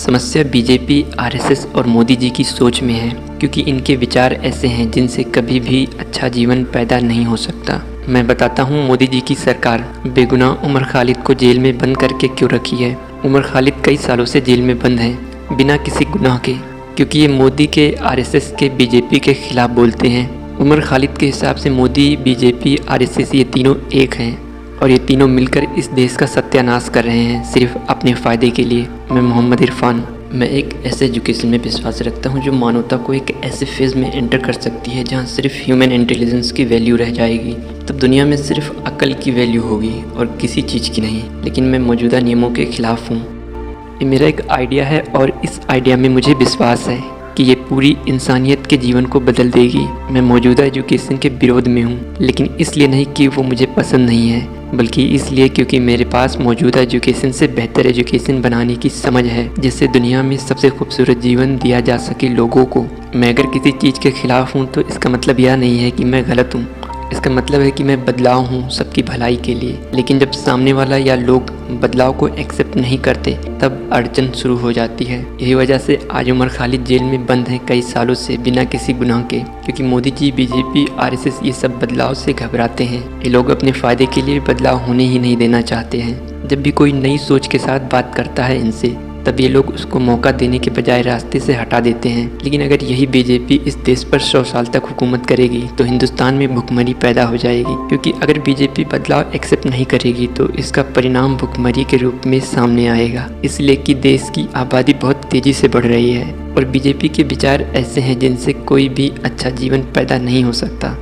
समस्या BJP, RSS और मोदी जी की सोच में है, क्योंकि इनके विचार ऐसे हैं जिनसे कभी भी अच्छा जीवन पैदा नहीं हो सकता। मैं बताता हूँ मोदी जी की सरकार बेगुनाह उमर खालिद को जेल में बंद करके क्यों रखी है। उमर खालिद कई सालों से जेल में बंद हैं बिना किसी गुनाह के, क्योंकि ये मोदी के, आरएसएस के, बीजेपी के खिलाफ बोलते हैं। उमर खालिद के हिसाब से मोदी, बीजेपी, आरएसएस ये तीनों एक हैं और ये तीनों मिलकर इस देश का सत्यानाश कर रहे हैं सिर्फ अपने फ़ायदे के लिए। मैं मोहम्मद इरफान। मैं एक ऐसे एजुकेशन में विश्वास रखता हूँ जो मानवता को एक ऐसे फेज़ में एंटर कर सकती है जहाँ सिर्फ ह्यूमन इंटेलिजेंस की वैल्यू रह जाएगी। तब दुनिया में सिर्फ अक्ल की वैल्यू होगी और किसी चीज़ की नहीं। लेकिन मैं मौजूदा नियमों के खिलाफ हूँ। ये मेरा एक आइडिया है और इस आइडिया में मुझे विश्वास है कि ये पूरी इंसानियत के जीवन को बदल देगी। मैं मौजूदा एजुकेशन के विरोध में हूँ, लेकिन इसलिए नहीं कि वो मुझे पसंद नहीं है, बल्कि इसलिए क्योंकि मेरे पास मौजूदा एजुकेशन से बेहतर एजुकेशन बनाने की समझ है, जिससे दुनिया में सबसे खूबसूरत जीवन दिया जा सके लोगों को। मैं अगर किसी चीज़ के खिलाफ हूँ तो इसका मतलब यह नहीं है कि मैं गलत हूँ। इसका मतलब है कि मैं बदलाव हूँ सबकी भलाई के लिए। लेकिन जब सामने वाला या लोग बदलाव को एक्सेप्ट नहीं करते तब अड़चन शुरू हो जाती है। यही वजह से आज उमर खालिद जेल में बंद हैं कई सालों से बिना किसी गुनाह के, क्योंकि मोदी जी, बीजेपी, आरएसएस ये सब बदलाव से घबराते हैं। ये लोग अपने फ़ायदे के लिए बदलाव होने ही नहीं देना चाहते हैं। जब भी कोई नई सोच के साथ बात करता है इनसे, तब ये लोग उसको मौका देने के बजाय रास्ते से हटा देते हैं। लेकिन अगर यही बीजेपी इस देश पर 100 साल तक हुकूमत करेगी तो हिंदुस्तान में भुखमरी पैदा हो जाएगी, क्योंकि अगर बीजेपी बदलाव एक्सेप्ट नहीं करेगी तो इसका परिणाम भुखमरी के रूप में सामने आएगा। इसलिए कि देश की आबादी बहुत तेज़ी से बढ़ रही है और बीजेपी के विचार ऐसे हैं जिनसे कोई भी अच्छा जीवन पैदा नहीं हो सकता।